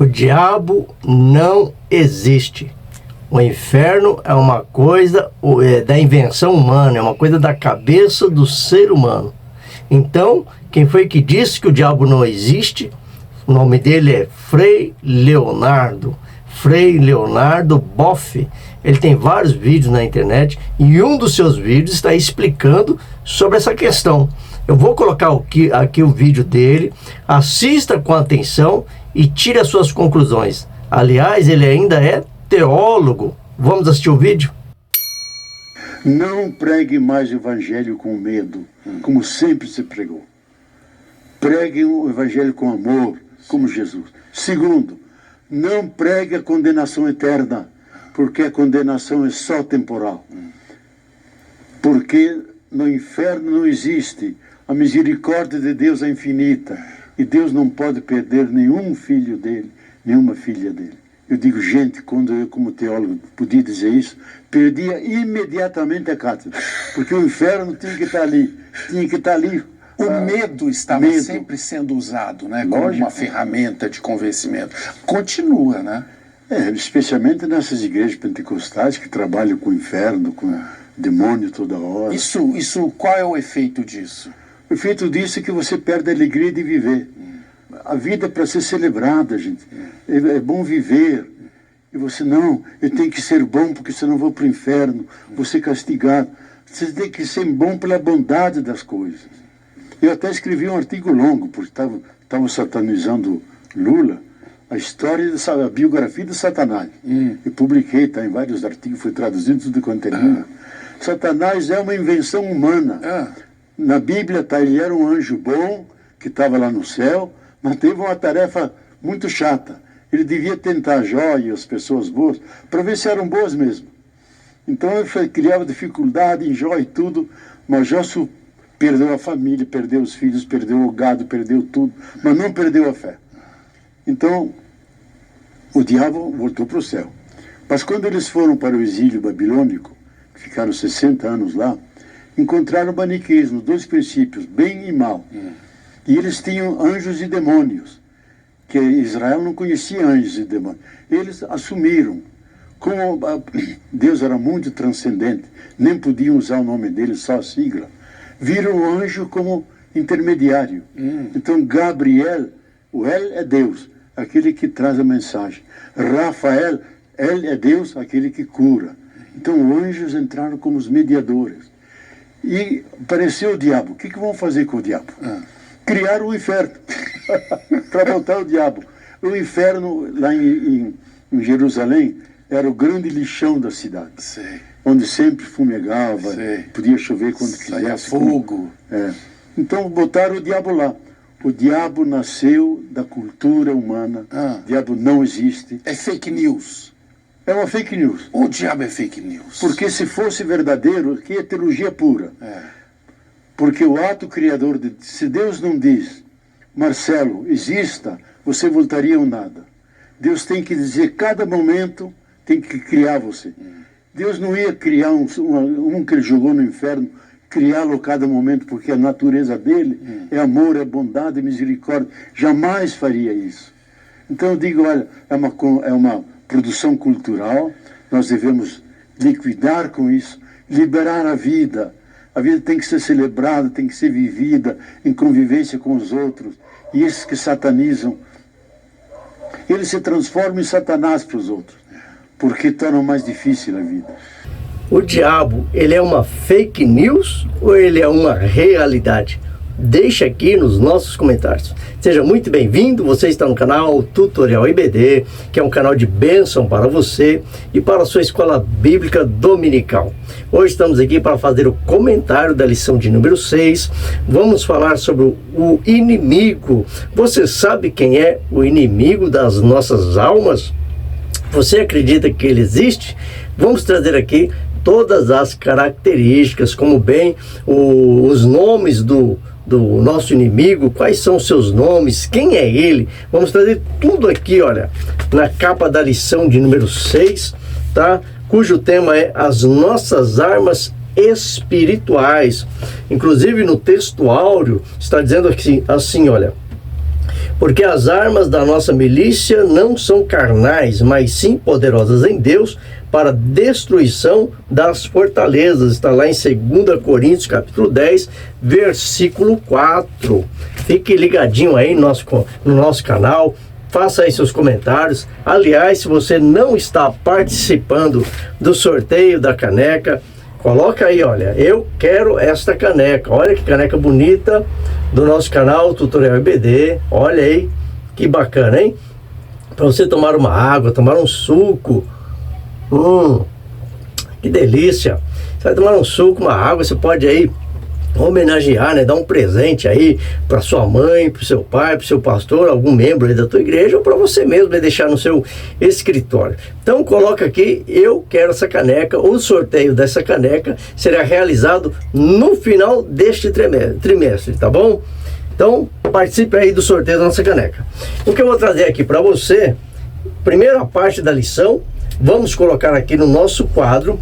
O diabo não existe. O inferno é uma coisa da invenção humana, é uma coisa da cabeça do ser humano. Então, quem foi que disse que o diabo não existe? O nome dele é Frei Leonardo Boff. Ele tem vários vídeos na internet e um dos seus vídeos está explicando sobre essa questão. Eu vou colocar aqui o vídeo dele, assista com atenção e tire as suas conclusões. Aliás, ele ainda é teólogo. Vamos assistir o vídeo? Não pregue mais o evangelho com medo, como sempre se pregou. Pregue o evangelho com amor, como Jesus. Segundo, não pregue a condenação eterna, porque a condenação é só temporal. Porque no inferno não existe. A misericórdia de Deus é infinita. E Deus não pode perder nenhum filho dele, nenhuma filha dele. Eu digo, gente, quando eu como teólogo podia dizer isso, perdia imediatamente a cátedra. Porque o inferno tinha que estar ali. Tinha que estar ali. O medo estava sempre sendo usado, né, como uma ferramenta de convencimento. Continua, né? Especialmente nessas igrejas pentecostais que trabalham com o inferno, com o demônio toda hora. Qual é o efeito disso? O efeito disso é que você perde a alegria de viver. A vida é para ser celebrada, gente. É bom viver. E você, não, eu tenho que ser bom porque senão eu vou para o inferno, vou ser castigado. Você tem que ser bom pela bondade das coisas. Eu até escrevi um artigo longo, porque estavam satanizando Lula, a história, a biografia de Satanás. E publiquei, está em vários artigos, foi traduzido tudo quanto é livro. Satanás é uma invenção humana. Na Bíblia ele era um anjo bom, que estava lá no céu, mas teve uma tarefa muito chata. Ele devia tentar Jó e as pessoas boas, para ver se eram boas mesmo. Então ele criava dificuldade em Jó e tudo, mas Jó perdeu a família, perdeu os filhos, perdeu o gado, perdeu tudo, mas não perdeu a fé. Então, o diabo voltou para o céu. Mas quando eles foram para o exílio babilônico, que ficaram 60 anos lá, encontraram o maniqueísmo, dois princípios, bem e mal. E eles tinham anjos e demônios, que Israel não conhecia anjos e demônios. Eles assumiram. Como Deus era muito transcendente, nem podiam usar o nome dele, só a sigla, viram o anjo como intermediário. Então, Gabriel, o El é Deus, aquele que traz a mensagem. Rafael, El é Deus, aquele que cura. Então, os anjos entraram como os mediadores. E apareceu o diabo. O que vão fazer com o diabo? Criaram o inferno para botar o diabo. O inferno, lá em Jerusalém, era o grande lixão da cidade. Onde sempre fumegava, podia chover quando quisesse. Fogo. Então botaram o diabo lá. O diabo nasceu da cultura humana. O diabo não existe. É fake news. É uma fake news. O diabo é fake news. Porque se fosse verdadeiro, aqui é teologia pura. Porque o ato criador, se Deus não diz, Marcelo, exista, você voltaria ao nada. Deus tem que dizer, cada momento tem que criar você. Deus não ia criar um que ele jogou no inferno, criá-lo a cada momento, porque a natureza dele é amor, é bondade, é misericórdia. Jamais faria isso. Então eu digo, olha, é uma produção cultural, nós devemos liquidar com isso, liberar a vida. A vida tem que ser celebrada, tem que ser vivida em convivência com os outros. E esses que satanizam, eles se transformam em Satanás para os outros, porque tornam mais difícil a vida. O diabo, ele é uma fake news ou ele é uma realidade? Deixa aqui nos nossos comentários. Seja muito bem-vindo, você está no canal Tutorial IBD, que é um canal de bênção para você e para a sua escola bíblica dominical. Hoje estamos aqui para fazer o comentário da lição de número 6. Vamos falar sobre o inimigo. Você sabe quem é o inimigo das nossas almas? Você acredita que ele existe? Vamos trazer aqui todas as características, como bem os nomes do nosso inimigo, quais são os seus nomes, quem é ele. Vamos trazer tudo aqui, olha, na capa da lição de número 6, tá? Cujo tema é as nossas armas espirituais. Inclusive no texto áureo está dizendo assim, olha: Porque as armas da nossa milícia não são carnais, mas sim poderosas em Deus para destruição das fortalezas. Está lá em 2 Coríntios, capítulo 10, versículo 4. Fique ligadinho aí no nosso canal. Faça aí seus comentários. Aliás, se você não está participando do sorteio da caneca, coloca aí, olha, eu quero esta caneca. Olha que caneca bonita do nosso canal Tutorial IBD. Olha aí, que bacana, hein? Para você tomar uma água, tomar um suco. Que delícia. Você vai tomar um suco, uma água, você pode aí homenagear, né? Dar um presente aí para sua mãe, para o seu pai, para o seu pastor, algum membro aí da tua igreja, ou para você mesmo, deixar no seu escritório. Então coloca aqui, eu quero essa caneca. O sorteio dessa caneca será realizado no final deste trimestre, tá bom? Então participe aí do sorteio da nossa caneca. O que eu vou trazer aqui para você, primeira parte da lição, vamos colocar aqui no nosso quadro,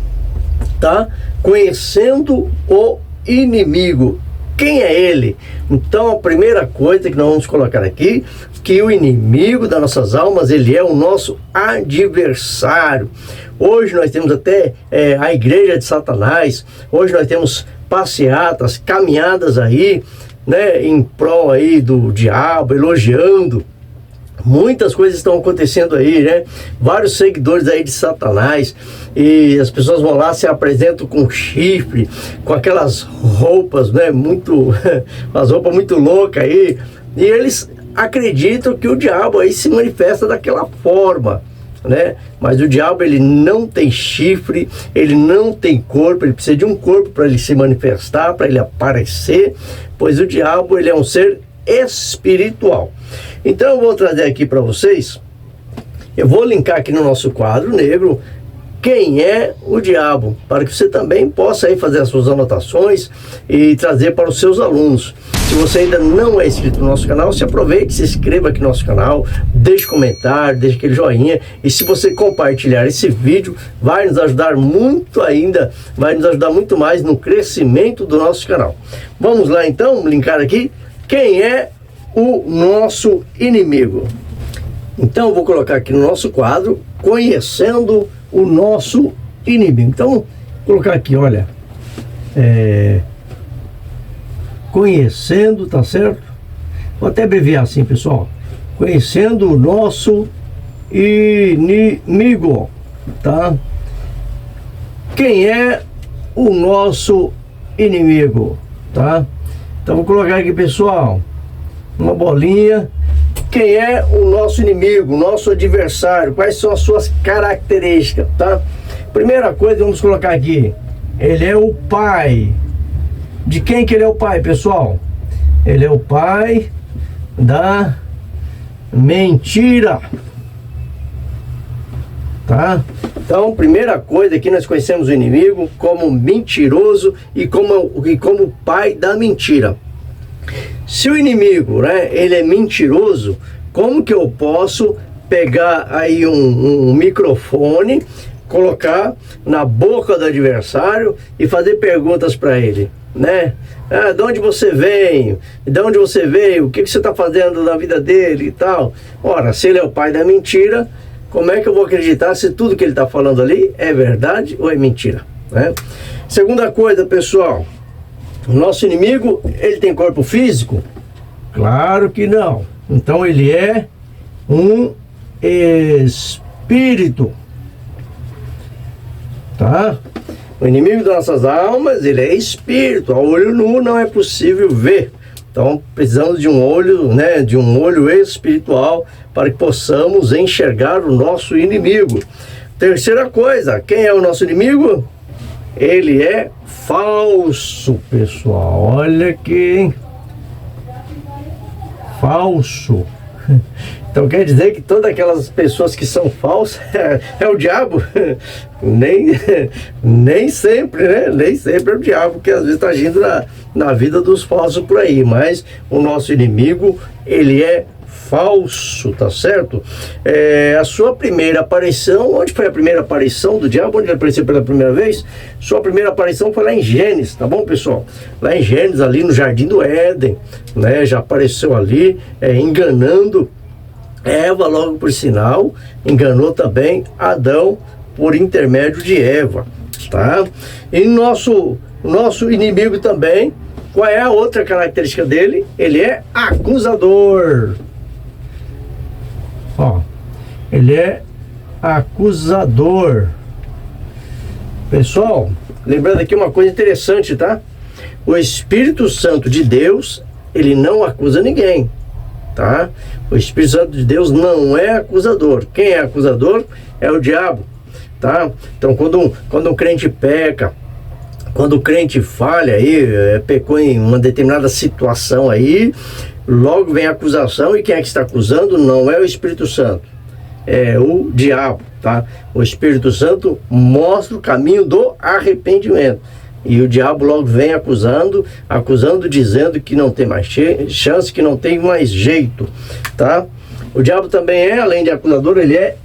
tá? Conhecendo o inimigo. Quem é ele? Então a primeira coisa que nós vamos colocar aqui, que o inimigo das nossas almas, ele é o nosso adversário. Hoje nós temos até a igreja de Satanás. Hoje nós temos passeatas, caminhadas aí, né, em prol aí do diabo, elogiando. Muitas coisas estão acontecendo aí, né? Vários seguidores aí de Satanás, e as pessoas vão lá, se apresentam com chifre, com aquelas roupas, né? Umas roupas muito loucas aí, e eles acreditam que o diabo aí se manifesta daquela forma, né? Mas o diabo, ele não tem chifre, ele não tem corpo, ele precisa de um corpo para ele se manifestar, para ele aparecer, pois o diabo, ele é um ser espiritual. Então eu vou trazer aqui para vocês, eu vou linkar aqui no nosso quadro negro, quem é o diabo, para que você também possa aí fazer as suas anotações e trazer para os seus alunos. Se você ainda não é inscrito no nosso canal, se aproveite, se inscreva aqui no nosso canal, deixe comentário, deixe aquele joinha, e se você compartilhar esse vídeo, vai nos ajudar muito ainda, vai nos ajudar muito mais no crescimento do nosso canal. Vamos lá então, linkar aqui, quem é o nosso inimigo. Então eu vou colocar aqui no nosso quadro, conhecendo o nosso inimigo. Então vou colocar aqui, olha, conhecendo, tá certo? Vou até abreviar assim, pessoal. Conhecendo o nosso inimigo, tá? Quem é o nosso inimigo, tá? Então vou colocar aqui, pessoal, uma bolinha. Quem é o nosso inimigo, nosso adversário? Quais são as suas características, tá? Primeira coisa, vamos colocar aqui, ele é o pai. De quem que ele é o pai, pessoal? Ele é o pai da mentira, tá? Então, primeira coisa aqui, nós conhecemos o inimigo como mentiroso e como pai da mentira. Se o inimigo, né, ele é mentiroso, como que eu posso pegar aí um microfone, colocar na boca do adversário e fazer perguntas para ele, né? De onde você vem? De onde você veio? O que você está fazendo na vida dele e tal? Ora, se ele é o pai da mentira, como é que eu vou acreditar se tudo que ele está falando ali é verdade ou é mentira, né? Segunda coisa, pessoal, o nosso inimigo, ele tem corpo físico? Claro que não. Então ele é um espírito, tá? O inimigo das nossas almas, ele é espírito. A olho nu não é possível ver. Então precisamos de um olho, né, de um olho espiritual para que possamos enxergar o nosso inimigo. Terceira coisa, quem é o nosso inimigo? Ele é falso, pessoal. Olha aqui, falso. Então quer dizer que todas aquelas pessoas que são falsas é o diabo? Nem sempre, né? Nem sempre é o diabo que às vezes está agindo na vida dos falsos por aí. Mas o nosso inimigo, ele é falso, tá certo? A sua primeira aparição, onde foi a primeira aparição do diabo? Onde ele apareceu pela primeira vez? Sua primeira aparição foi lá em Gênesis, tá bom, pessoal? Lá em Gênesis, ali no Jardim do Éden, né? Já apareceu ali, enganando Eva, logo por sinal, enganou também Adão por intermédio de Eva, tá? E nosso inimigo também, qual é a outra característica dele? Ele é acusador. Ó, ele é acusador. Pessoal, lembrando aqui uma coisa interessante, tá? O Espírito Santo de Deus, ele não acusa ninguém, tá? O Espírito Santo de Deus não é acusador. Quem é acusador é o diabo, tá? Então, quando um crente peca, quando o crente falha aí, pecou em uma determinada situação aí, logo vem a acusação, e quem é que está acusando? Não é o Espírito Santo, é o diabo, tá? O Espírito Santo mostra o caminho do arrependimento, e o diabo logo vem acusando, dizendo que não tem mais chance, que não tem mais jeito, tá? O diabo também além de acusador, ele é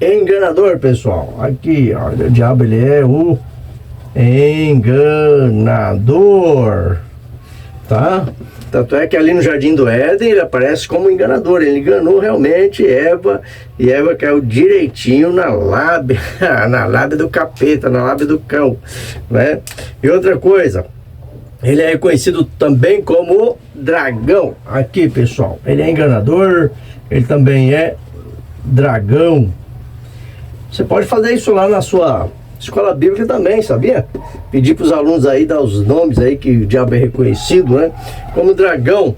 enganador, pessoal. Aqui, olha, o diabo, ele é o enganador, tá? Tanto é que ali no Jardim do Éden ele aparece como enganador. Ele enganou realmente Eva, e Eva caiu direitinho na lábia do capeta, na lábia do cão, né? E outra coisa, ele é reconhecido também como dragão. Aqui, pessoal, ele é enganador, ele também é dragão. Você pode fazer isso lá na sua escola bíblica também, sabia? Pedir para os alunos aí dar os nomes aí que o diabo é reconhecido, né? Como dragão.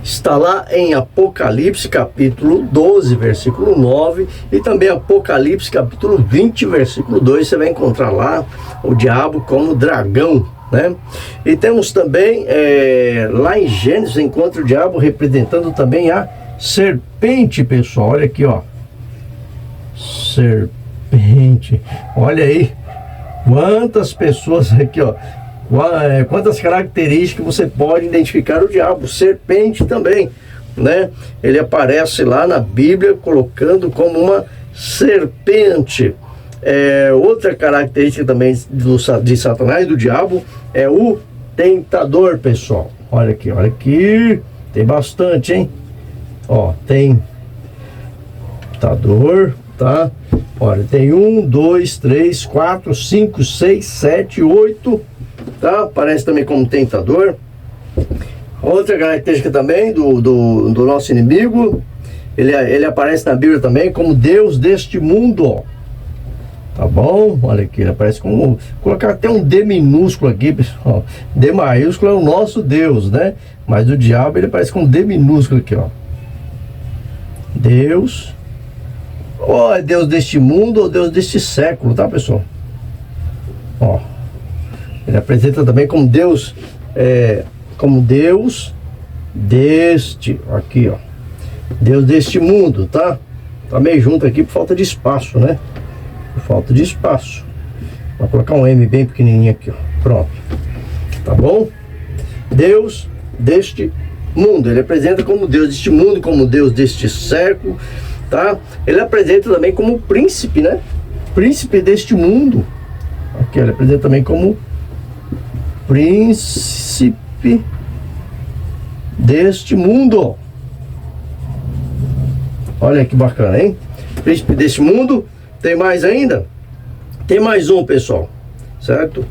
Está lá em Apocalipse capítulo 12, versículo 9, e também Apocalipse capítulo 20, versículo 2, você vai encontrar lá o diabo como dragão, né? E temos também, lá em Gênesis, encontra o diabo representando também a serpente, pessoal. Olha aqui, ó. Serpente. Olha aí quantas pessoas aqui, ó, quantas características você pode identificar o diabo. Serpente também, né? Ele aparece lá na Bíblia colocando como uma serpente. Outra característica também de Satanás e do diabo é o tentador, pessoal. Olha aqui, tem bastante, hein? Ó, tem tentador, tá? Olha, tem 1, 2, 3, 4, 5, 6, 7, 8, tá? Aparece também como tentador. Outra característica também do nosso inimigo, ele aparece na Bíblia também como Deus deste mundo, ó. Tá bom? Olha aqui, ele aparece como... Vou colocar até um D minúsculo aqui, pessoal. D maiúsculo é o nosso Deus, né? Mas o diabo, ele aparece com D minúsculo aqui, ó. Deus... Ou é Deus deste mundo ou Deus deste século, tá, pessoal? Ó, ele apresenta também como Deus deste, aqui, ó, Deus deste mundo, tá? Tá meio junto aqui por falta de espaço, né? Por falta de espaço. Vou colocar um M bem pequenininho aqui, ó. Pronto. Tá bom? Deus deste mundo. Ele apresenta como Deus deste mundo, como Deus deste século, tá? Ele apresenta também como príncipe, né? Príncipe deste mundo. Aqui ele apresenta também como príncipe deste mundo. Olha que bacana, hein? Príncipe deste mundo. Tem mais ainda? Tem mais um, pessoal, certo?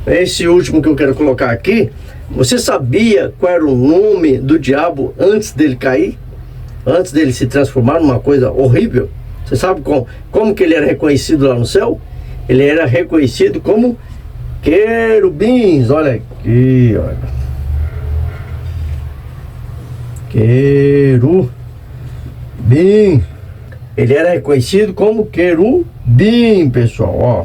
Esse último que eu quero colocar aqui. Você sabia qual era o nome do diabo antes dele cair? Antes dele se transformar numa coisa horrível? Você sabe como que ele era reconhecido lá no céu? Ele era reconhecido como querubins. Olha aqui, olha. Querubim. Ele era reconhecido como querubim, pessoal, ó.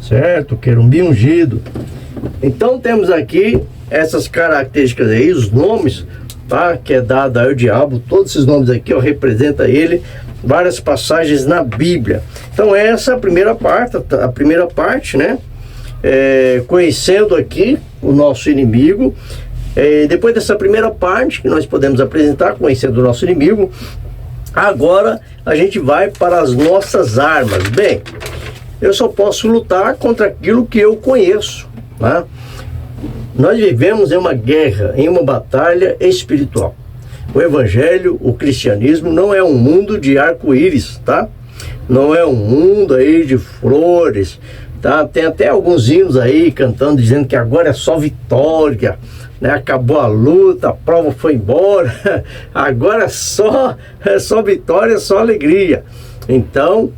Certo? Querubim ungido. Então temos aqui essas características aí, os nomes, tá? Que é dado ao diabo. Todos esses nomes aqui, ó, representa ele. Várias passagens na Bíblia. Então essa é a primeira parte, né? Conhecendo aqui o nosso inimigo, Depois dessa primeira parte que nós podemos apresentar, conhecendo o nosso inimigo, agora a gente vai para as nossas armas. Bem, eu só posso lutar contra aquilo que eu conheço, né? Nós vivemos em uma guerra, em uma batalha espiritual. O evangelho, o cristianismo não é um mundo de arco-íris, tá? Não é um mundo aí de flores, tá? Tem até alguns hinos aí cantando, dizendo que agora é só vitória, né? Acabou a luta, a prova foi embora, agora é só vitória, só alegria. Então,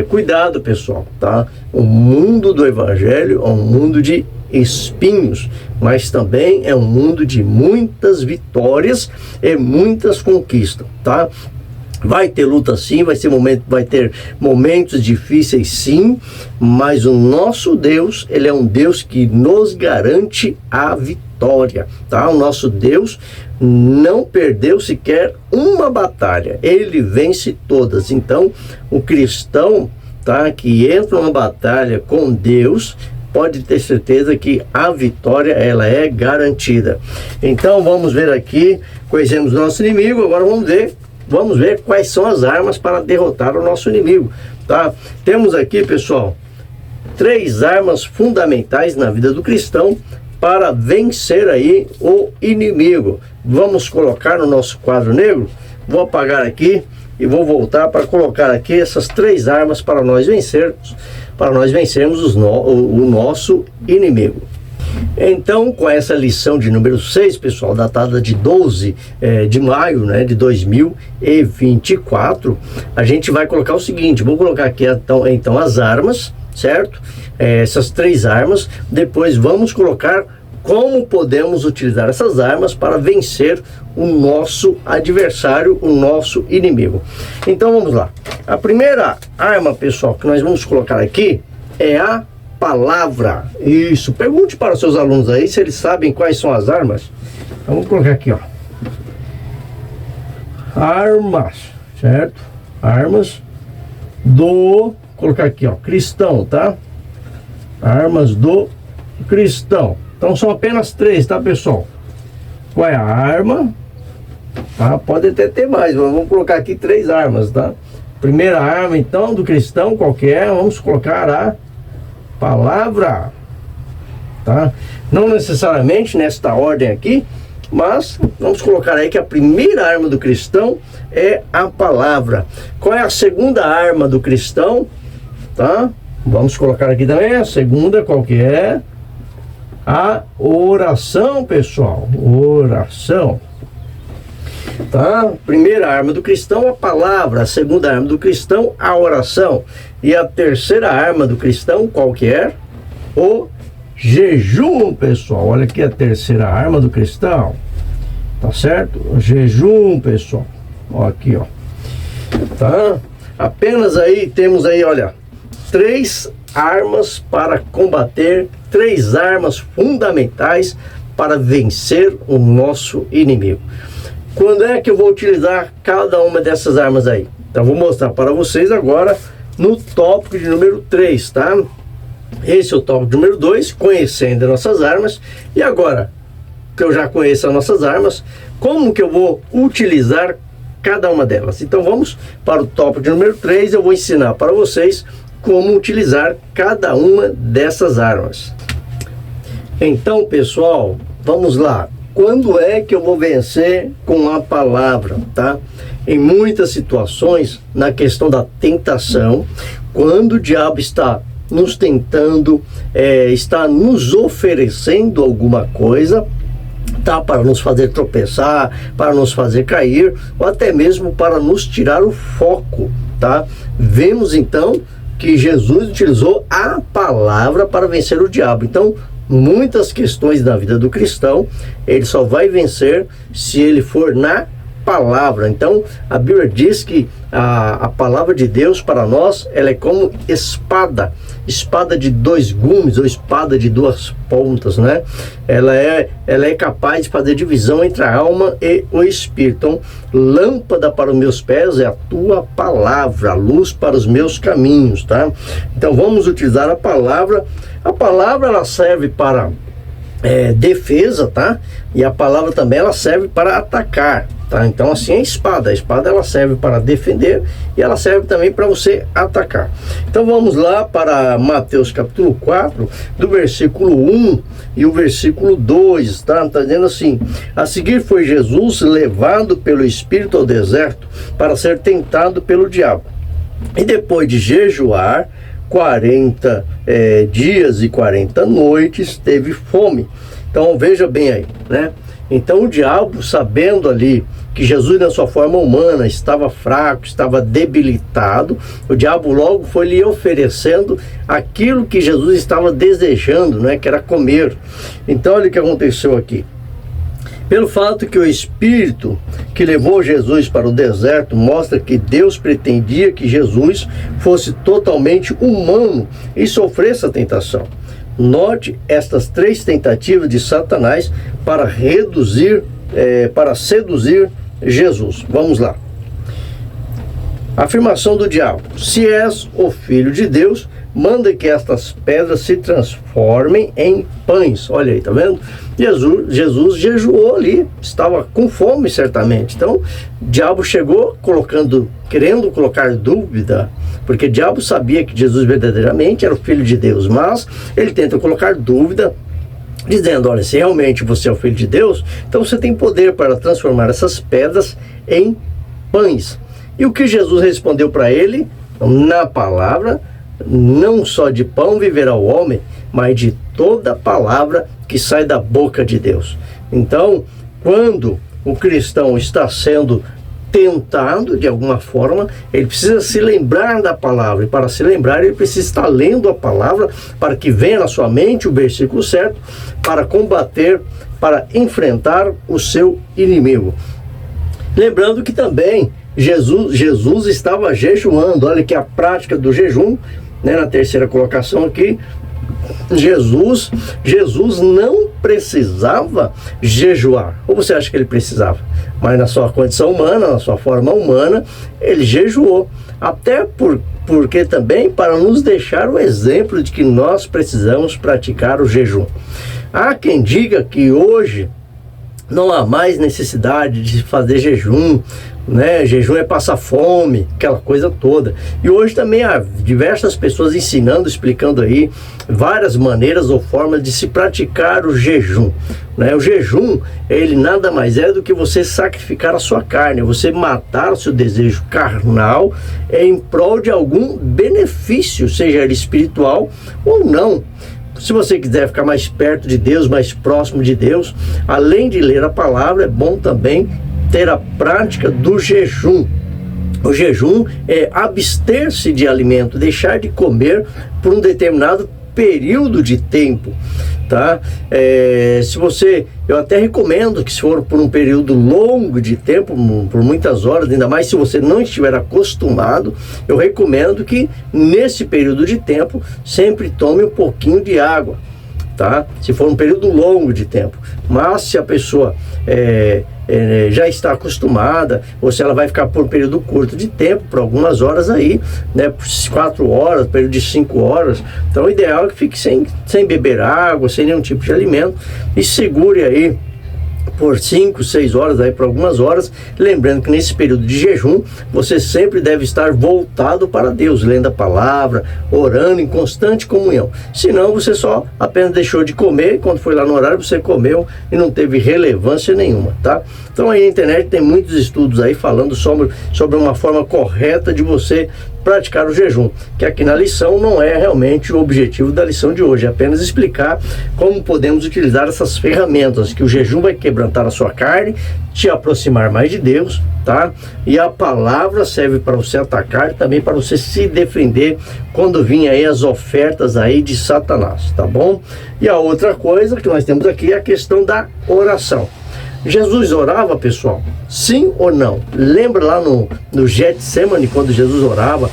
cuidado, pessoal, tá? O mundo do evangelho é um mundo de espinhos, mas também é um mundo de muitas vitórias e muitas conquistas, tá? Vai ter luta sim, vai ter momentos difíceis sim, mas o nosso Deus, ele é um Deus que nos garante a vitória, tá? O nosso Deus não perdeu sequer uma batalha, ele vence todas. Então, o cristão, tá, que entra numa batalha com Deus, pode ter certeza que a vitória, ela é garantida. Então, vamos ver aqui, conhecemos o nosso inimigo, agora vamos ver quais são as armas para derrotar o nosso inimigo, tá? Temos aqui, pessoal, 3 armas fundamentais na vida do cristão para vencer aí o inimigo. Vamos colocar no nosso quadro negro. Vou apagar aqui e vou voltar para colocar aqui essas 3 armas para nós vencermos o nosso inimigo. Então, com essa lição de número 6, pessoal, datada de 12 de maio, né, de 2024, a gente vai colocar o seguinte, vou colocar aqui então as armas, certo? Essas 3 armas, depois vamos colocar como podemos utilizar essas armas para vencer o nosso adversário, o nosso inimigo. Então vamos lá. A primeira arma, pessoal, que nós vamos colocar aqui é a palavra. Isso. Pergunte para os seus alunos aí se eles sabem quais são as armas. Então, vamos colocar aqui, ó. Armas, certo? Armas do... colocar aqui, ó, cristão, tá? Armas do cristão. Então são apenas 3, tá, pessoal? Qual é a arma? Tá? Pode até ter mais, mas vamos colocar aqui 3 armas, tá? Primeira arma, então, do cristão, qual que é? Vamos colocar a palavra, tá? Não necessariamente nesta ordem aqui, mas vamos colocar aí que a primeira arma do cristão é a palavra. Qual é a segunda arma do cristão? Tá? Vamos colocar aqui também a segunda, qual que é? A oração, pessoal. Oração. Tá? Primeira arma do cristão, a palavra. A segunda arma do cristão, a oração. E a terceira arma do cristão, qual que é? O jejum, pessoal. Olha aqui a terceira arma do cristão. Tá certo? O jejum, pessoal. Ó, aqui, ó. Tá? Apenas aí, temos aí, olha, 3 armas para combater, 3 armas fundamentais para vencer o nosso inimigo. Quando é que eu vou utilizar cada uma dessas armas aí? Então vou mostrar para vocês agora no tópico de número 3, tá? Esse é o tópico de número 2, conhecendo as nossas armas. E agora que eu já conheço as nossas armas, como que eu vou utilizar cada uma delas? Então vamos para o tópico de número 3, eu vou ensinar para vocês como utilizar cada uma dessas armas. Então, pessoal, vamos lá. Quando é que eu vou vencer com a palavra, tá? Em muitas situações, na questão da tentação, quando o diabo está nos tentando, está nos oferecendo alguma coisa, tá? Para nos fazer tropeçar, para nos fazer cair, ou até mesmo para nos tirar o foco, tá? Vemos então que Jesus utilizou a palavra para vencer o diabo. Então, muitas questões da vida do cristão, ele só vai vencer se ele for na palavra. Então, a Bíblia diz que a palavra de Deus para nós, ela é como espada de 2 gumes, ou espada de 2 pontas, né? Ela é capaz de fazer divisão entre a alma e o espírito. Então, lâmpada para os meus pés é a tua palavra, luz para os meus caminhos, tá? Então, vamos utilizar a palavra. A palavra, ela serve para defesa, tá? E a palavra também ela serve para atacar, tá? Então assim a espada ela serve para defender e ela serve também para você atacar. Então vamos lá para Mateus capítulo 4, do versículo 1 e o versículo 2, tá? Tá dizendo assim: a seguir foi Jesus levado pelo Espírito ao deserto para ser tentado pelo diabo. E depois de jejuar 40 dias e 40 noites, teve fome. Então veja bem aí, né? Então o diabo, sabendo ali que Jesus na sua forma humana estava fraco, estava debilitado, o diabo logo foi lhe oferecendo aquilo que Jesus estava desejando, né? Que era comer. Então olha o que aconteceu aqui. Pelo fato que o Espírito que levou Jesus para o deserto mostra que Deus pretendia que Jesus fosse totalmente humano e sofresse a tentação. Note estas 3 tentativas de Satanás para seduzir Jesus. Vamos lá. Afirmação do diabo: se és o Filho de Deus, manda que estas pedras se transformem em pães. Olha aí, tá vendo? Jesus jejuou ali, estava com fome certamente. Então, o diabo chegou querendo colocar dúvida, porque o diabo sabia que Jesus verdadeiramente era o Filho de Deus, mas ele tenta colocar dúvida, dizendo: olha, se realmente você é o Filho de Deus, então você tem poder para transformar essas pedras em pães. E o que Jesus respondeu para ele? Na palavra: não só de pão viverá o homem, mas de toda palavra que sai da boca de Deus. Então, quando o cristão está sendo tentado de alguma forma, ele precisa se lembrar da palavra, e para se lembrar ele precisa estar lendo a palavra, para que venha na sua mente o versículo certo, para combater, para enfrentar o seu inimigo. Lembrando que também Jesus estava jejuando. Olha que a prática do jejum, né, na terceira colocação aqui, Jesus não precisava jejuar. Ou você acha que ele precisava? Mas na sua condição humana, na sua forma humana, ele jejuou. Até porque também para nos deixar o exemplo de que nós precisamos praticar o jejum. Há quem diga que hoje não há mais necessidade de fazer jejum, né? Jejum é passar fome, aquela coisa toda. E hoje também há diversas pessoas ensinando, explicando aí várias maneiras ou formas de se praticar o jejum, né? O jejum, ele nada mais é do que você sacrificar a sua carne, você matar o seu desejo carnal em prol de algum benefício, seja ele espiritual ou não. Se você quiser ficar mais perto de Deus, mais próximo de Deus, além de ler a palavra, é bom também ter a prática do jejum. O jejum é abster-se de alimento, deixar de comer por um determinado período de tempo, tá? Eu até recomendo que, se for por um período longo de tempo, por muitas horas, ainda mais se você não estiver acostumado, eu recomendo que nesse período de tempo sempre tome um pouquinho de água, tá? Se for um período longo de tempo. Mas se a pessoa já está acostumada, ou se ela vai ficar por um período curto de tempo, por algumas horas aí, né, por 4 horas, período de 5 horas, então o ideal é que fique sem beber água, sem nenhum tipo de alimento, e segure aí por 5, 6 horas, aí por algumas horas, lembrando que nesse período de jejum, você sempre deve estar voltado para Deus, lendo a palavra, orando em constante comunhão. Senão você só apenas deixou de comer, e quando foi lá no horário você comeu e não teve relevância nenhuma, tá? Então aí na internet tem muitos estudos aí falando sobre uma forma correta de você praticar o jejum, que aqui na lição não é realmente o objetivo da lição de hoje, é apenas explicar como podemos utilizar essas ferramentas, que o jejum vai quebrantar a sua carne, te aproximar mais de Deus, tá? E a palavra serve para você atacar, também para você se defender quando vinha aí as ofertas aí de Satanás, tá bom? E a outra coisa que nós temos aqui é a questão da oração. Jesus orava, pessoal? Sim ou não? Lembra lá no Getsemane, quando Jesus orava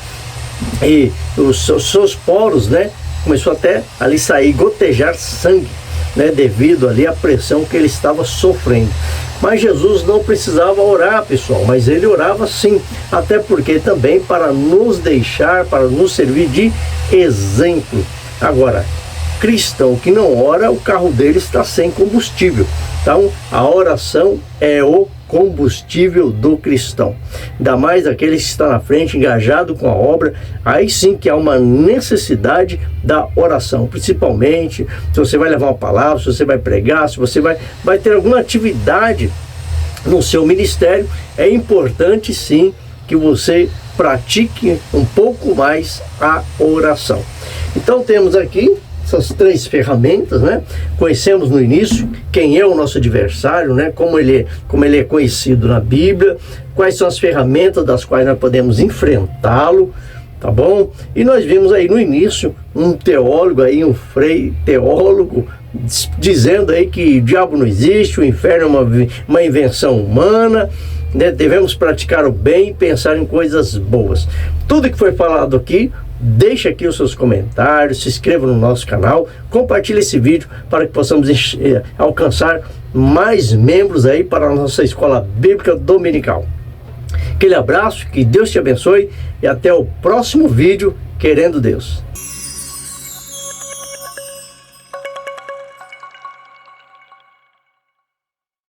e os seus poros, né, começou até ali sair, gotejar sangue, né, devido ali à pressão que ele estava sofrendo. Mas Jesus não precisava orar, pessoal, mas ele orava sim, até porque também para nos deixar, para nos servir de exemplo. Agora, cristão que não ora, o carro dele está sem combustível. Então, a oração é o combustível do cristão. Ainda mais aquele que está na frente, engajado com a obra, aí sim que há uma necessidade da oração. Principalmente se você vai levar uma palavra, se você vai pregar, se você vai ter alguma atividade no seu ministério, é importante sim que você pratique um pouco mais a oração. Então temos aqui essas 3 ferramentas, né? Conhecemos no início quem é o nosso adversário, né? Como ele é conhecido na Bíblia, quais são as ferramentas das quais nós podemos enfrentá-lo, tá bom? E nós vimos aí no início um teólogo aí, um frei teólogo, dizendo aí que o diabo não existe, o inferno é uma invenção humana, né? Devemos praticar o bem e pensar em coisas boas. Tudo que foi falado aqui, deixe aqui os seus comentários, se inscreva no nosso canal, compartilhe esse vídeo para que possamos alcançar mais membros aí para a nossa escola bíblica dominical. Aquele abraço, que Deus te abençoe e até o próximo vídeo, querendo Deus.